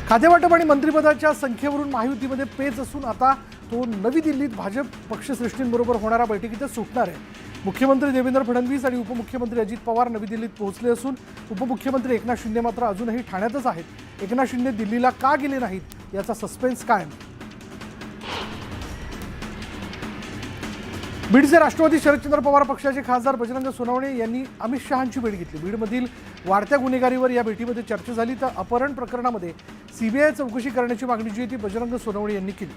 खातेवाटप आणि मंत्रिपदाच्या संख्येवरून महायुतीमध्ये पेच असून आता तो नवी दिल्लीत भाजप पक्षश्रेष्ठींबरोबर होणाऱ्या बैठकीतच सुटणार आहे। मुख्यमंत्री देवेंद्र फडणवीस आणि उपमुख्यमंत्री अजित पवार नवी दिल्लीत पोहोचले असून उपमुख्यमंत्री एकनाथ शिंदे मात्र अजूनही ठाण्यातच आहेत। एकनाथ शिंदे दिल्लीला का गेले नाहीत याचा सस्पेन्स कायम। बीडचे राष्ट्रवादी शरदचंद्र पवार पक्षाचे खासदार बजरंग सोनवणे यांनी अमित शहांची भेट घेतली। बीडमधील वाढत्या गुन्हेगारीवर या भेटीमध्ये चर्चा झाली, तर अपहरण प्रकरणामध्ये सीबीआय चौकशी करण्याची मागणी जी ती बजरंग सोनवणे यांनी केली।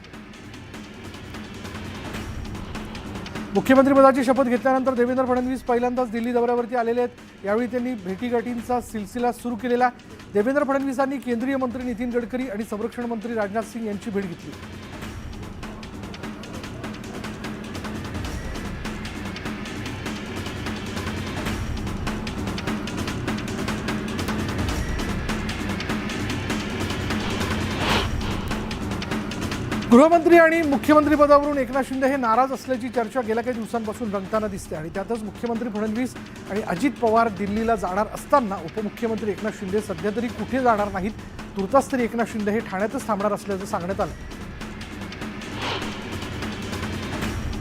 मुख्यमंत्रीपदाची शपथ घेतल्यानंतर देवेंद्र फडणवीस पहिल्यांदाच दिल्ली दौऱ्यावरती आलेले आहेत। यावेळी त्यांनी भेटीगाठींचा सिलसिला सुरू केलेला। देवेंद्र फडणवीसांनी केंद्रीय मंत्री नितीन गडकरी आणि संरक्षण मंत्री राजनाथ सिंग यांची भेट घेतली। गृहमंत्री आणि मुख्यमंत्री पदावरून एकनाथ शिंदे हे नाराज असल्याची चर्चा गेल्या काही दिवसांपासून रंगताना दिसते आणि त्यातच मुख्यमंत्री फडणवीस आणि अजित पवार दिल्लीला जाणार असताना उपमुख्यमंत्री एकनाथ शिंदे सध्या तरी कुठे जाणार नाहीत, तुर्तास तरी एकनाथ शिंदे हे ठाण्यातच थांबणार असल्याचं सांगण्यात आलं।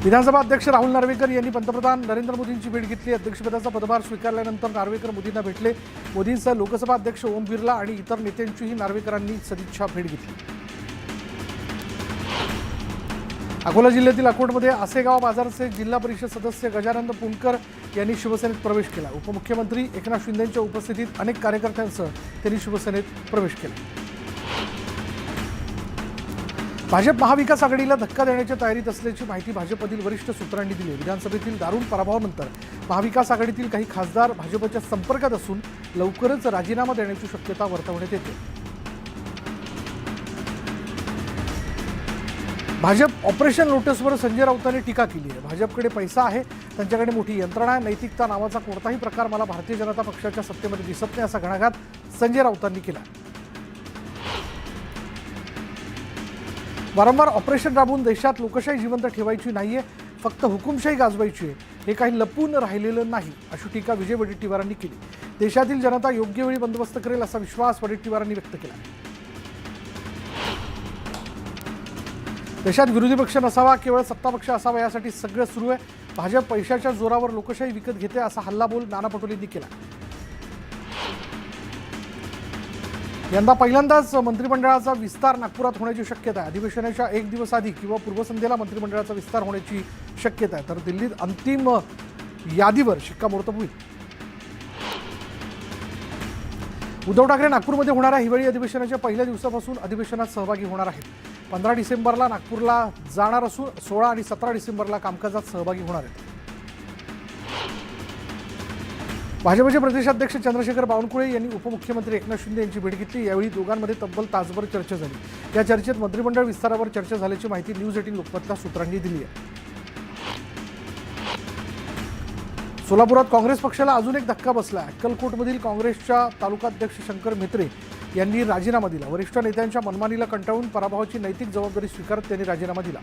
विधानसभा अध्यक्ष राहुल नार्वेकर यांनी पंतप्रधान नरेंद्र मोदींची भेट घेतली। अध्यक्षपदाचा पदभार स्वीकारल्यानंतर नार्वेकर मोदींना भेटले। मोदींसह लोकसभा अध्यक्ष ओम बिर्ला आणि इतर नेत्यांचीही नार्वेकरांनी सदिच्छा भेट घेतली। अकोला जिल्ह्यातील अकोटमध्ये आसेगाव बाजारचे जिल्हा परिषद सदस्य गजानंद पुणकर यांनी शिवसेनेत प्रवेश केला। उपमुख्यमंत्री एकनाथ शिंदेंच्या उपस्थितीत अनेक कार्यकर्त्यांसह त्यांनी शिवसेनेत प्रवेश केला। भाजप महाविकास आघाडीला धक्का देण्याच्या तयारीत असल्याची माहिती भाजपमधील वरिष्ठ सूत्रांनी दिली। विधानसभेतील दारुण पराभवानंतर महाविकास आघाडीतील काही खासदार भाजपच्या संपर्कात असून लवकरच राजीनामा देण्याची शक्यता वर्तवण्यात येते। भाजप ऑपरेशन लोटसवर संजय राऊतांनी टीका केली आहे। भाजपकडे पैसा आहे, त्यांच्याकडे मोठी यंत्रणा आहे, नैतिकता नावाचा कोणताही प्रकार मला भारतीय जनता पक्षाच्या सत्तेमध्ये दिसत नाही असा घणाघात संजय राऊतांनी केला। वारंवार ऑपरेशन राबवून देशात लोकशाही जिवंत ठेवायची नाहीये, फक्त हुकुमशाही गाजवायची आहे, हे काही लपून राहिलेलं नाही अशी टीका विजय वडेट्टीवारांनी केली। देशातील जनता योग्य वेळी बंदोबस्त करेल असा विश्वास वडेट्टीवारांनी व्यक्त केला। देशात विरोधी पक्ष नसावा, केवळ सत्ता पक्ष असावा यासाठी सगळं सुरू आहे। भाजप पैशाच्या जोरावर लोकशाही विकत घेते असा हल्लाबोल नाना पटोलेंनी केला। यंदा पहिल्यांदाच मंत्रिमंडळाचा विस्तार नागपुरात होण्याची शक्यता आहे। अधिवेशनाच्या एक दिवस आधी किंवा पूर्वसंध्येला मंत्रिमंडळाचा विस्तार होण्याची शक्यता आहे, तर दिल्लीत अंतिम यादीवर शिक्कामोर्तब होईल। उद्धव ठाकरे नागपूरमध्ये होणाऱ्या हिवाळी अधिवेशनाच्या पहिल्या दिवसापासून अधिवेशनात सहभागी होणार आहेत। 15 डिसेंबरला नागपूरला जाणार असून 16 आणि 17 डिसेंबरला कामकाजात सहभागी होणार आहेत। भाजपचे प्रदेशाध्यक्ष चंद्रशेखर बावनकुळे यांनी उपमुख्यमंत्री एकनाथ शिंदे यांची भेट घेतली। यावेळी दोघांमध्ये तब्बल तासभर चर्चा झाली। या चर्चेत मंत्रिमंडळ विस्तारावर चर्चा झाल्याची माहिती न्यूज 18 लोकमतच्या सूत्रांनी दिली आहे। सोलापुरात काँग्रेस पक्षाला अजून एक धक्का बसला आहे। अक्कलकोटमधील काँग्रेसच्या तालुकाध्यक्ष शंकर म्हेत्रे यांनी राजीनामा दिला। वरिष्ठ नेत्यांच्या मनमानीला कंटाळून पराभवाची नैतिक जबाबदारी स्वीकारत त्यांनी राजीनामा दिला।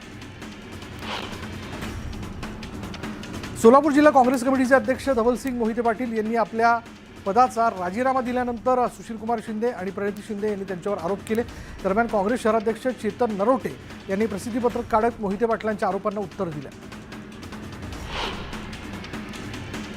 सोलापूर जिल्हा काँग्रेस कमिटीचे अध्यक्ष धवलसिंग मोहिते पाटील यांनी आपल्या पदाचा राजीनामा दिल्यानंतर सुशीलकुमार शिंदे आणि प्रणिती शिंदे यांनी त्यांच्यावर आरोप केले। दरम्यान काँग्रेस शहराध्यक्ष चेतन नरोटे यांनी प्रसिद्धीपत्रक काढत मोहिते पाटलांच्या आरोपांना उत्तर दिलं।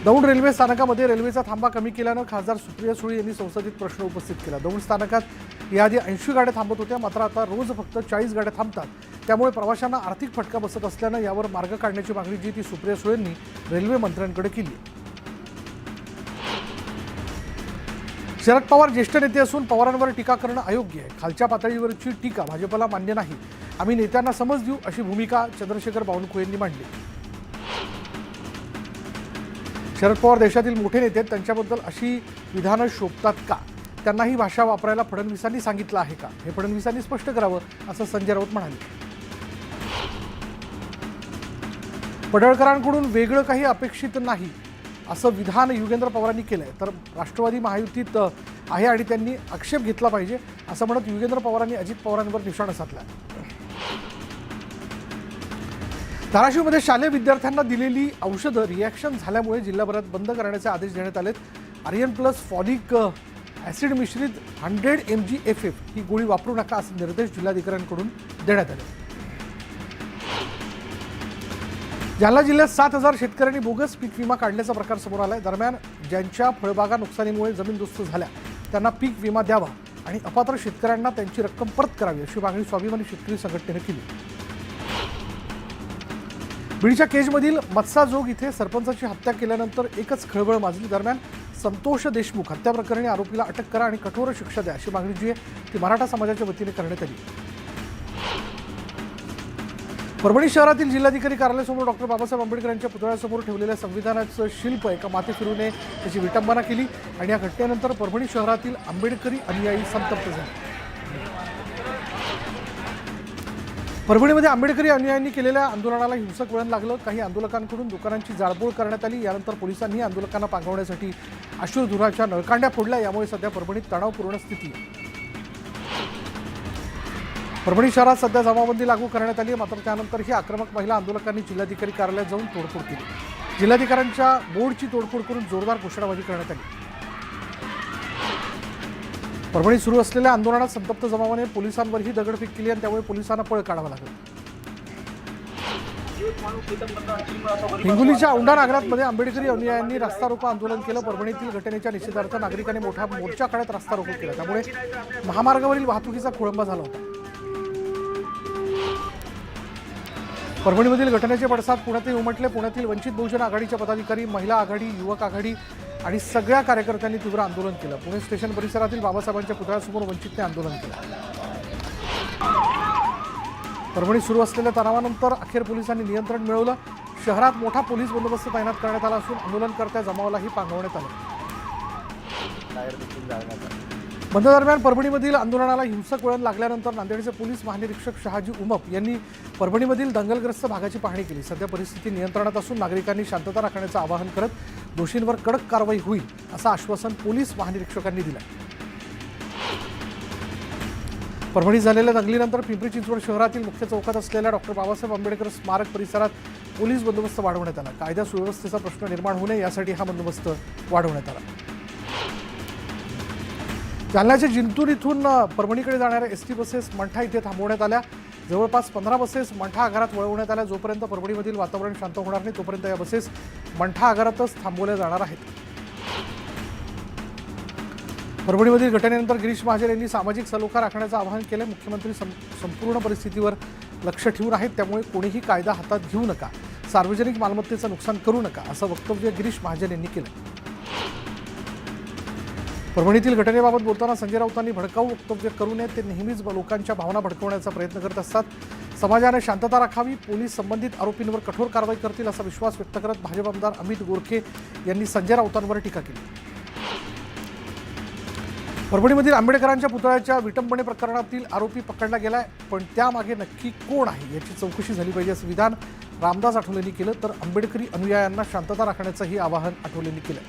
दौंड रेल्वे स्थानकामध्ये रेल्वेचा थांबा कमी केल्यानं खासदार सुप्रिया सुळे यांनी संसदेत प्रश्न उपस्थित केला। दौंड स्थानकात याआधी 80 गाड्या थांबत होत्या, मात्र आता रोज फक्त 40 गाड्या थांबतात, त्यामुळे प्रवाशांना आर्थिक फटका बसत असल्यानं यावर मार्ग काढण्याची मागणी जी ती सुप्रिया सुळेंनी रेल्वे मंत्र्यांकडे केली। शरद पवार ज्येष्ठ नेते असून पवारांवर टीका करणं अयोग्य आहे। खालच्या पातळीवरची टीका भाजपला मान्य नाही, आम्ही नेत्यांना समज देऊ अशी भूमिका चंद्रशेखर बावनकुळे यांनी मांडली। शरद पवार देशातील मोठे नेते आहेत, त्यांच्याबद्दल अशी विधानं शोभतात का? त्यांना ही भाषा वापरायला फडणवीसांनी सांगितलं आहे का? हे फडणवीसांनी स्पष्ट करावं असं संजय राऊत म्हणाले। पडळकरांकडून वेगळं काही अपेक्षित नाही असं विधान युगेंद्र पवारांनी केलंय, तर राष्ट्रवादी महायुतीत आहे आणि त्यांनी आक्षेप घेतला पाहिजे असं म्हणत युगेंद्र पवारांनी अजित पवारांवर निशाणा साधला। धाराशिवमध्ये शालेय विद्यार्थ्यांना दिलेली औषधं रिॲक्शन झाल्यामुळे जिल्हाभरात बंद करण्याचे आदेश देण्यात आलेत। आर्यन प्लस फॉलिक ॲसिड मिश्रित 100 mg ही गोळी वापरू नका असे निर्देश जिल्हाधिकाऱ्यांकडून देण्यात आले. जालना जिल्ह्यात 7,000 शेतकऱ्यांनी बोगस पीक विमा काढल्याचा प्रकार समोर आलाय. दरम्यान ज्यांच्या फळबागा नुकसानीमुळे जमीनदोस्त झाल्या त्यांना पीक विमा द्यावा आणि अपात्र शेतकऱ्यांना त्यांची रक्कम परत करावी अशी मागणी स्वाभिमानी शेतकरी संघटनेने केली. बीडच्या केजमधील मत्साजोग इथे सरपंचाची हत्या केल्यानंतर एकच खळबळ माजली. दरम्यान संतोष देशमुख हत्या प्रकरणी आरोपीला अटक करा आणि कठोर शिक्षा द्या अशी मागणी जी आहे ती मराठा समाजाच्या वतीने करण्यात आली. परभणी शहरातील जिल्हाधिकारी कार्यालयासमोर डॉक्टर बाबासाहेब आंबेडकर यांच्या पुतळ्यासमोर ठेवलेल्या संविधानाचं शिल्प एका माथेफिरूने त्याची विटंबना केली आणि या घटनेनंतर परभणी शहरातील आंबेडकरी अनुयायी संतप्त झाले. परभणीमध्ये आंबेडकरी अनुयायांनी केलेल्या आंदोलनाला हिंसक वळण लागलं. काही आंदोलकांकडून दुकानांची जाळपोळ करण्यात आली. यानंतर पोलिसांनी आंदोलकांना पांगवण्यासाठी अश्रुधुराच्या नळकांड्या फोडल्या. यामुळे सध्या परभणीत तणावपूर्ण स्थिती आहे. परभणी शहरात सध्या जमावबंदी लागू करण्यात आली आहे. मात्र त्यानंतरही आक्रमक महिला आंदोलकांनी जिल्हाधिकारी कार्यालयात जाऊन तोडफोड केली. जिल्हाधिकाऱ्यांच्या बोर्डची तोडफोड करून जोरदार घोषणाबाजी करण्यात आली. परभणीत सुरू असलेल्या आंदोलनात संतप्त जमावाने पोलिसांवरही दगडफेक केली आणि त्यामुळे पोलिसांना पळ काढावा लागला. हिंगोलीच्या औंढा नागरातमध्ये आंबेडकरी अनुयायांनी रास्ता रोको आंदोलन केलं. परभणीतील घटनेच्या निषेधार्थ नागरिकांनी मोठा मोर्चा काढत रास्ता रोको केला. त्यामुळे महामार्गावरील वाहतुकीचा खोळंबा झाला होता. परभणीमधील घटनेचे पडसाद पुण्यातही उमटले. पुण्यातील वंचित बहुजन आघाडीच्या पदाधिकारी, महिला आघाडी, युवक आघाडी आणि सगळ्या कार्यकर्त्यांनी तीव्र आंदोलन केलं. पुणे स्टेशन परिसरातील बाबासाहेबांच्या पुतळ्यासमोर वंचितने आंदोलन केलं. परभणीत सुरू असलेल्या तणावानंतर अखेर पोलिसांनी नियंत्रण मिळवलं. शहरात मोठा पोलीस बंदोबस्त तैनात करण्यात आला असून आंदोलनकर्त्या जमावालाही पांगवण्यात आलं. बंद दरम्यान परभणीमधील आंदोलनाला हिंसक वळण लागल्यानंतर नांदेडचे पोलीस महानिरीक्षक शहाजी उमप यांनी परभणीमधील दंगलग्रस्त भागाची पाहणी केली. सध्या परिस्थिती नियंत्रणात असून नागरिकांनी शांतता राखण्याचं आवाहन करत दोषींवर कडक कारवाई होईल असं आश्वासन पोलीस महानिरीक्षकांनी दिलं. परभणीत झालेल्या दंगलीनंतर पिंपरी चिंचवड शहरातील मुख्य चौकात असलेल्या डॉक्टर बाबासाहेब आंबेडकर स्मारक परिसरात पोलीस बंदोबस्त वाढवण्यात आला. कायदा सुव्यवस्थेचा प्रश्न निर्माण होऊ नये यासाठी हा बंदोबस्त वाढवण्यात आला. जालन्याच्या जिंतूर इथून परभणीकडे जाणाऱ्या एसटी बसेस मंठा इथे थांबवण्यात आल्या. जवळपास 15 बसेस मंठा आगारात वळवण्यात आल्या. जोपर्यंत परभणीमधील वातावरण शांत होणार नाही तोपर्यंत या बसेस मंठा आगारातच थांबवल्या जाणार आहेत. परभणीमधील घटनेनंतर गिरीश महाजन यांनी सामाजिक सलोखा राखण्याचं आवाहन केलं. मुख्यमंत्री संपूर्ण परिस्थितीवर लक्ष ठेवून आहेत, त्यामुळे कोणीही कायदा हातात घेऊ नका, सार्वजनिक मालमत्तेचं नुकसान करू नका असं वक्तव्य गिरीश महाजन यांनी केलं. परभणीतील घटनेबाबत बोलताना संजय राऊतांनी भडकाऊ वक्तव्य करू नये. ते नेहमीच लोकांच्या भावना भडकवण्याचा प्रयत्न करत असतात. समाजाने शांतता राखावी, पोलीस संबंधित आरोपींवर कठोर कारवाई करतील असा विश्वास व्यक्त करत भाजप आमदार अमित गोरखे यांनी संजय राऊतांवर टीका केली. परभणीमधील आंबेडकरांच्या पुतळ्याच्या विटंबने प्रकरणातील आरोपी पकडला गेलाय, पण त्यामागे नक्की कोण आहे याची चौकशी झाली पाहिजे असं विधान रामदास आठवलेंनी केलं. तर आंबेडकरी अनुयायांना शांतता राखण्याचंही आवाहन आठवलेंनी केलं.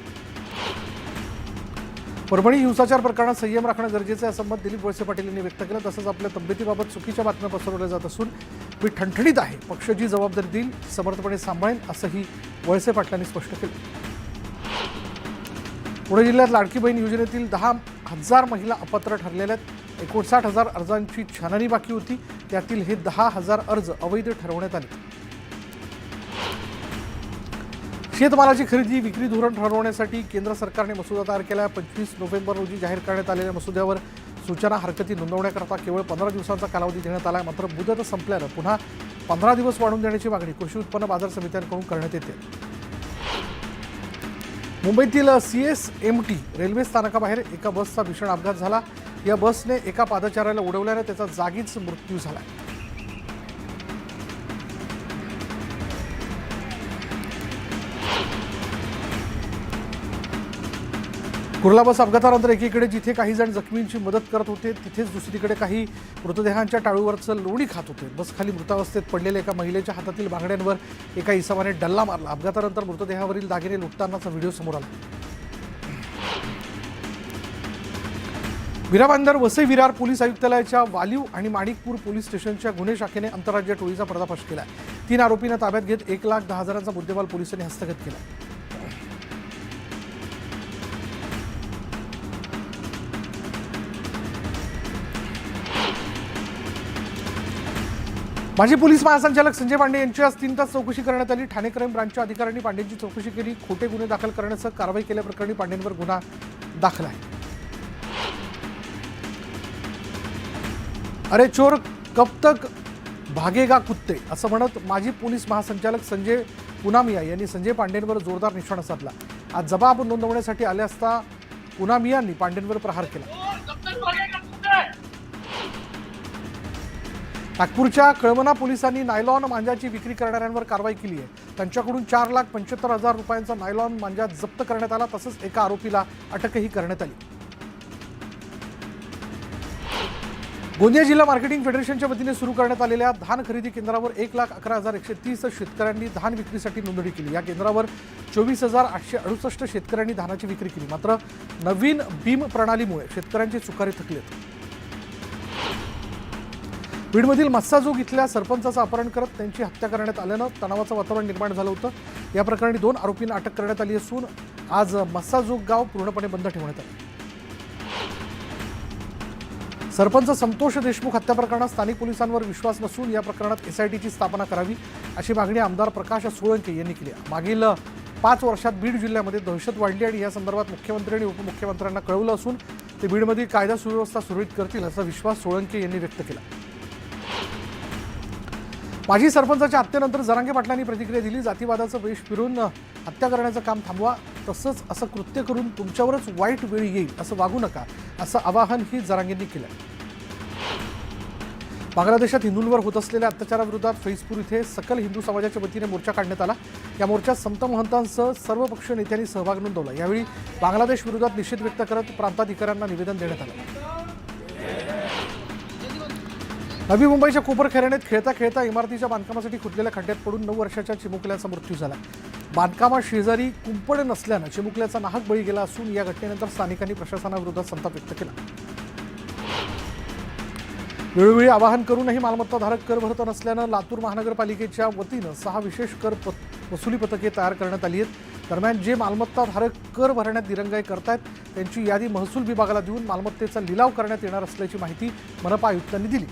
परभणी हिंसाचार प्रकरणात संयम राखणं गरजेचं आहे असं मत दिलीप वळसे पाटील यांनी व्यक्त केलं. तसंच आपल्या तब्येतीबाबत चुकीच्या बातम्या पसरवल्या जात असून मी ठणठणीत आहे, पक्ष जी जबाबदारी देईल समर्थपणे सांभाळेल असंही वळसे पाटलांनी स्पष्ट केलं. पुणे जिल्ह्यात लाडकी बहीण योजनेतील 10,000 महिला अपात्र ठरलेल्या आहेत. 59,000 अर्जांची छाननी बाकी होती. त्यातील हे 10,000 अर्ज अवैध ठरवण्यात आले. शेतमालाची खरेदी विक्री धोरण ठरवण्यासाठी केंद्र सरकारने मसुदा तयार केला. 25 नोव्हेंबर रोजी जाहीर करण्यात आलेल्या मसुद्यावर सूचना हरकती नोंदवण्याकरता केवळ 15 दिवसांचा कालावधी देण्यात आला आहे. मात्र मुदत संपल्यानं पुन्हा 15 दिवस वाढवून देण्याची मागणी कृषी उत्पन्न बाजार समित्यांकडून करण्यात येते. मुंबईतील CSMT रेल्वे स्थानकाबाहेर एका बसचा भीषण अपघात झाला. या बसने एका पादचाऱ्याला उडवल्याने त्याचा जागीच मृत्यू झाला. कुर्ला बस अपघातानंतर एकीकडे जिथे काही जण जखमींची मदत करत होते तिथेच दुसरीकडे काही मृतदेहांच्या टाळूवरचं लोणी खात होते. बस खाली मृतावस्थेत पडलेल्या एका महिलेच्या हातातील बांगड्यांवर एका इसमाने डल्ला मारला. अपघातानंतर मृतदेहावरील दागिने लुटतानाचा व्हिडिओ समोर आला. विराबांदर वसई विरार पोलीस आयुक्तालयाच्या वालीव आणि माणिकपूर पोलीस स्टेशनच्या गुन्हे शाखेने आंतरराज्य टोळीचा पर्दाफाश केला. 3 आरोपींना ताब्यात घेत 1,10,000चा मुद्देमाल पोलिसांनी हस्तगत केला. माजी पोलीस महासंचालक संजय पांडे यांची आज 3 तास चौकशी करण्यात आली। ठाणे क्राईम ब्रांचच्या अधिकाऱ्यांनी पांडेंची चौकशी केली। खोटे गुन्हे दाखल करण्यासह कारवाई केल्याप्रकरणी पांडेंवर गुन्हा दाखल आहे। अरे चोर कब तक भागेगा कुत्ते असं म्हणत माजी पोलीस महासंचालक संजय पुनामिया यांनी संजय पांडेंवर जोरदार निशाणा साधला। आज जबाब नोंदवण्यासाठी आले असता पुनामियांनी पांडेंवर प्रहार केला। नागपूरच्या कळमना पोलिसांनी नायलॉन मांजाची विक्री करणाऱ्यांवर कारवाई केली आहे। त्यांच्याकडून 4,75,000 रुपयांचा नायलॉन मांजा जप्त करण्यात आला। तसंच एका आरोपीला अटकही करण्यात आली। गोंदिया जिल्हा मार्केटिंग फेडरेशनच्या वतीने सुरू करण्यात आलेल्या धान खरेदी केंद्रावर 1,11,130 शेतकऱ्यांनी धान विक्रीसाठी नोंदणी केली। या केंद्रावर 24,868 शेतकऱ्यांनी धानाची विक्री केली। मात्र नवीन बीम प्रणालीमुळे शेतकऱ्यांचे चुकारे थकलेत। बीडमधील मस्साजोग इथल्या सरपंचाचं अपहरण करत त्यांची हत्या करण्यात आल्यानं तणावाचं वातावरण निर्माण झालं होतं। या प्रकरणी 2 आरोपींना अटक करण्यात आली असून आज मस्साजोग गाव पूर्णपणे बंद ठेवण्यात आलं। सरपंच संतोष देशमुख हत्या प्रकरणात स्थानिक पोलिसांवर विश्वास नसून या प्रकरणात एसआयटीची स्थापना करावी अशी मागणी आमदार प्रकाश सोळंके यांनी केली आहे। मागील 5 वर्षात बीड जिल्ह्यामध्ये दहशत वाढली आणि या संदर्भात मुख्यमंत्री आणि उपमुख्यमंत्र्यांना कळवलं असून ते बीडमधील कायदा सुव्यवस्था सुरळीत करतील असा विश्वास सोळंके यांनी व्यक्त केला। माजी सरपंचाच्या हत्येनंतर जरांगे पाटलांनी प्रतिक्रिया दिली। जातीवादाचं वेश फिरून हत्या करण्याचं काम थांबवा, तसंच असं कृत्य करून तुमच्यावरच वाईट वेळ येईल असं वागू नका असं आवाहनही जरांगेंनी केलं। बांगलादेशात हिंदूंवर होत असलेल्या अत्याचाराविरोधात फैजपूर इथे सकल हिंदू समाजाच्या वतीने मोर्चा काढण्यात आला। या मोर्चात संत महंतांसह सर्व पक्षीय नेत्यांनी सहभाग नोंदवला। यावेळी बांगलादेश विरोधात निषेध व्यक्त करत प्रांताधिकाऱ्यांना निवेदन देण्यात आलं। नवी मुंबईच्या कोपरखैरण्यात खेळता खेळता इमारतीच्या बांधकामासाठी खुदलेल्या खड्ड्यात पडून 9 वर्षाच्या चिमुकल्याचा मृत्यू झाला। बांधकामात शेजारी कुंपण नसल्यानं चिमुकल्याचा नाहक बळी गेला असून या घटनेनंतर स्थानिकांनी प्रशासनाविरोधात संताप व्यक्त केला। वेळोवेळी आवाहन करूनही मालमत्ताधारक कर भरत नसल्यानं लातूर महानगरपालिकेच्या वतीनं 6 विशेष कर वसुली पथके तयार करण्यात आली आहेत। दरम्यान जे मालमत्ताधारक कर भरण्यात दिरंगाई करतायत त्यांची यादी महसूल विभागाला देऊन मालमत्तेचा लिलाव करण्यात येणार असल्याची माहिती मनपा आयुक्तांनी दिली।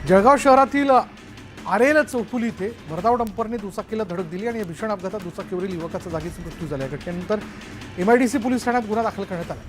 जळगाव शहरातील आरेल चौफुली इथे भरधाव डंपरने दुचाकीला धडक दिली आणि या भीषण अपघातात दुचाकीवरील युवकाचा जागीच मृत्यू झाला। या घटनेनंतर MIDC पोलीस ठाण्यात गुन्हा दाखल करण्यात आला।